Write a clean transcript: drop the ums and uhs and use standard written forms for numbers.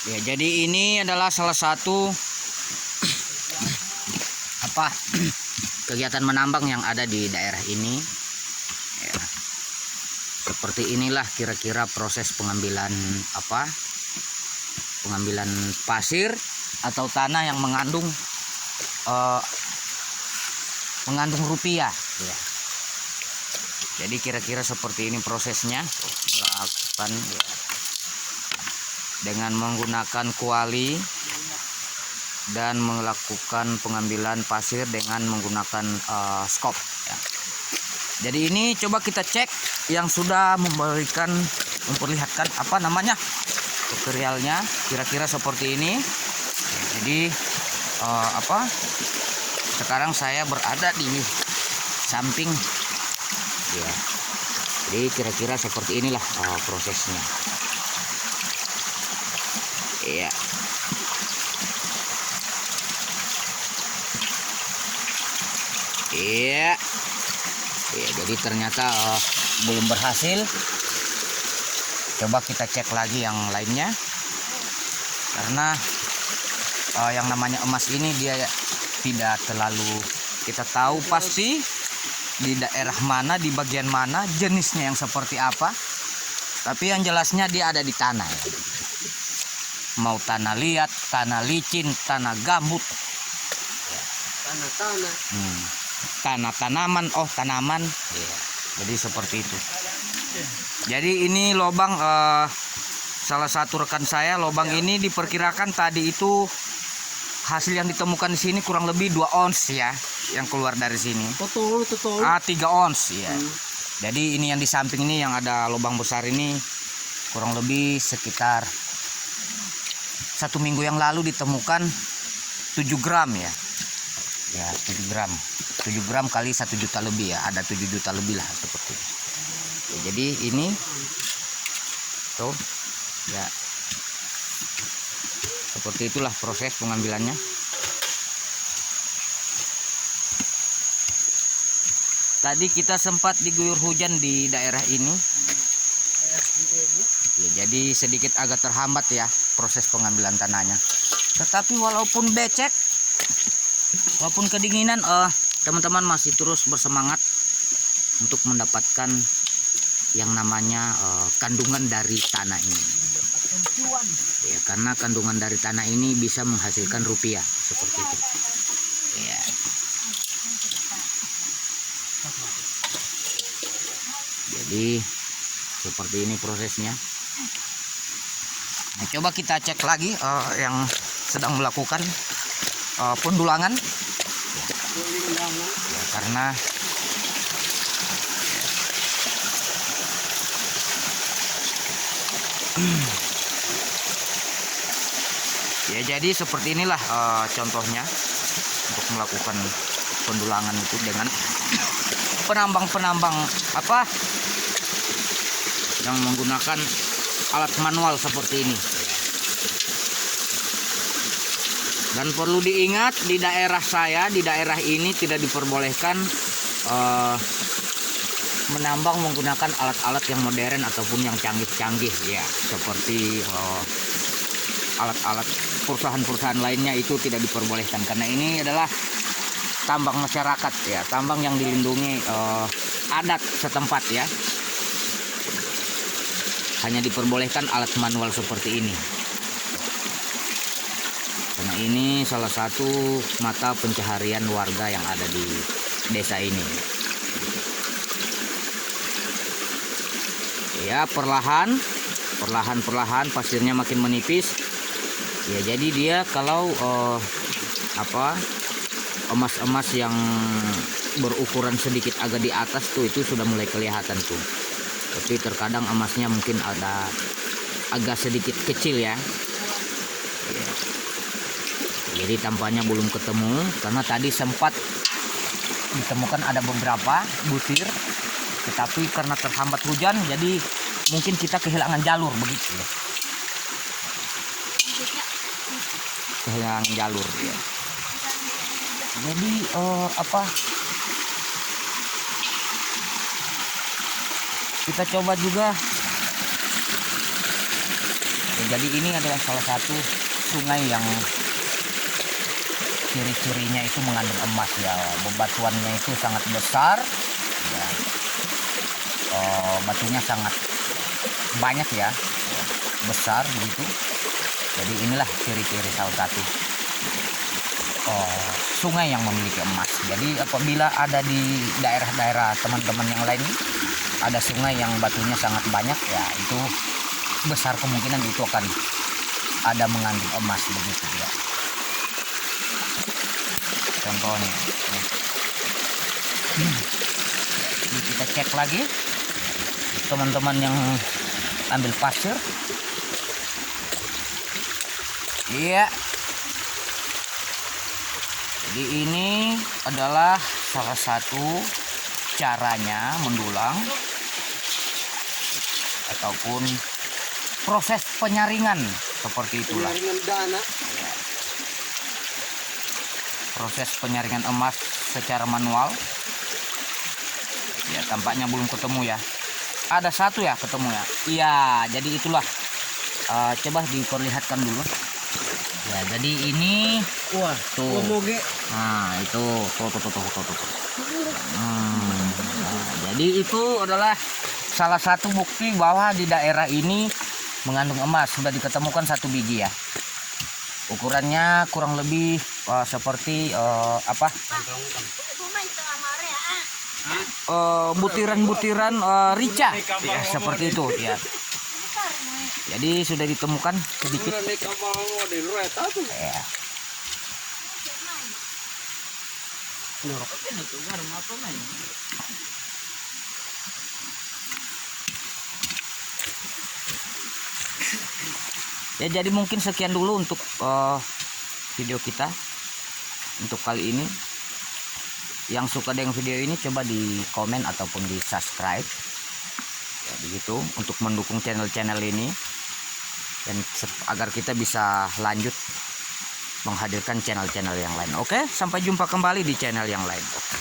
Ya, jadi ini adalah salah satu kegiatan menambang yang ada di daerah ini. Ya, seperti inilah kira-kira proses pengambilan pengambilan pasir atau tanah yang mengandung rupiah. Ya. Jadi kira-kira seperti ini prosesnya lakukan ya, dengan menggunakan kuali dan melakukan pengambilan pasir dengan menggunakan skop ya. Jadi ini coba kita cek yang sudah memperlihatkan tutorialnya kira-kira seperti ini. Jadi sekarang saya berada di samping ya. Jadi kira-kira seperti inilah prosesnya. Iya. Iya. Ya, jadi ternyata belum berhasil. Coba kita cek lagi yang lainnya. Karena yang namanya emas ini dia tidak terlalu kita tahu pasti di daerah mana, di bagian mana, jenisnya yang seperti apa. Tapi yang jelasnya dia ada di tanah ya. Mau tanah liat, tanah licin, tanah gambut, tanaman ya. Jadi seperti itu. Jadi ini lubang salah satu rekan saya, lubang ini diperkirakan tadi itu hasil yang ditemukan di sini kurang lebih 2 ons ya yang keluar dari sini. Betul. 3 ons ya. Jadi ini yang di samping ini yang ada lubang besar ini kurang lebih sekitar 1 minggu yang lalu ditemukan 7 gram ya. Ya 7 gram. 7 gram kali 1 juta lebih ya, ada 7 juta lebih lah seperti itu. Ya, jadi ini tuh ya seperti itulah proses pengambilannya. Tadi kita sempat diguyur hujan di daerah ini ya, jadi sedikit agak terhambat ya proses pengambilan tanahnya. Tetapi walaupun becek, walaupun kedinginan, teman-teman masih terus bersemangat untuk mendapatkan yang namanya kandungan dari tanah ini ya, karena kandungan dari tanah ini bisa menghasilkan rupiah seperti itu ya. Jadi seperti ini prosesnya. Nah, coba kita cek lagi yang sedang melakukan pendulangan ya, karena ya jadi seperti inilah contohnya untuk melakukan pendulangan itu dengan penambang yang menggunakan alat manual seperti ini. Dan perlu diingat di daerah saya, di daerah ini tidak diperbolehkan menambang menggunakan alat-alat yang modern ataupun yang canggih-canggih ya, seperti alat-alat perusahaan-perusahaan lainnya itu tidak diperbolehkan karena ini adalah tambang masyarakat ya, tambang yang dilindungi adat setempat ya. Hanya diperbolehkan alat manual seperti ini. Karena ini salah satu mata pencaharian warga yang ada di desa ini. Ya, perlahan pasirnya makin menipis. Ya, jadi dia kalau emas-emas yang berukuran sedikit agak di atas tuh itu sudah mulai kelihatan tuh. Tapi terkadang emasnya mungkin ada agak sedikit kecil ya. Jadi tampaknya belum ketemu karena tadi sempat ditemukan ada beberapa butir, tetapi karena terhambat hujan jadi mungkin kita kehilangan jalur begitu ya. Kehilangan jalur ya. Jadi kita coba juga Ya, jadi ini adalah salah satu sungai yang ciri-cirinya itu mengandung emas ya. Bebatuannya itu sangat besar ya. Batunya sangat banyak ya, besar begitu. Jadi inilah ciri-ciri salah satu sungai yang memiliki emas. Jadi apabila ada di daerah-daerah teman-teman yang lain ada sungai yang batunya sangat banyak ya, itu besar kemungkinan itu akan ada mengandung emas begitu ya. Contohnya ini kita cek lagi teman-teman yang ambil pasir. Iya, jadi ini adalah salah satu caranya mendulang ataupun proses penyaringan seperti itulah. Proses penyaringan emas secara manual. Ya, tampaknya belum ketemu ya. Ada satu ya ketemu ya. Iya, jadi itulah. Coba diperlihatkan dulu. Ya, jadi ini tuh. Nah, itu tuh. Nah, jadi itu adalah salah satu bukti bahwa di daerah ini mengandung emas. Sudah diketemukan 1 biji ya. Ukurannya kurang lebih seperti butiran-butiran rica ya, seperti itu ya. Jadi sudah ditemukan sedikit ya. Ya, jadi mungkin sekian dulu untuk video kita untuk kali ini. Yang suka dengan video ini coba di komen ataupun di subscribe ya, begitu untuk mendukung channel-channel ini dan agar kita bisa lanjut menghadirkan channel-channel yang lain. Oke, sampai jumpa kembali di channel yang lain. Oke.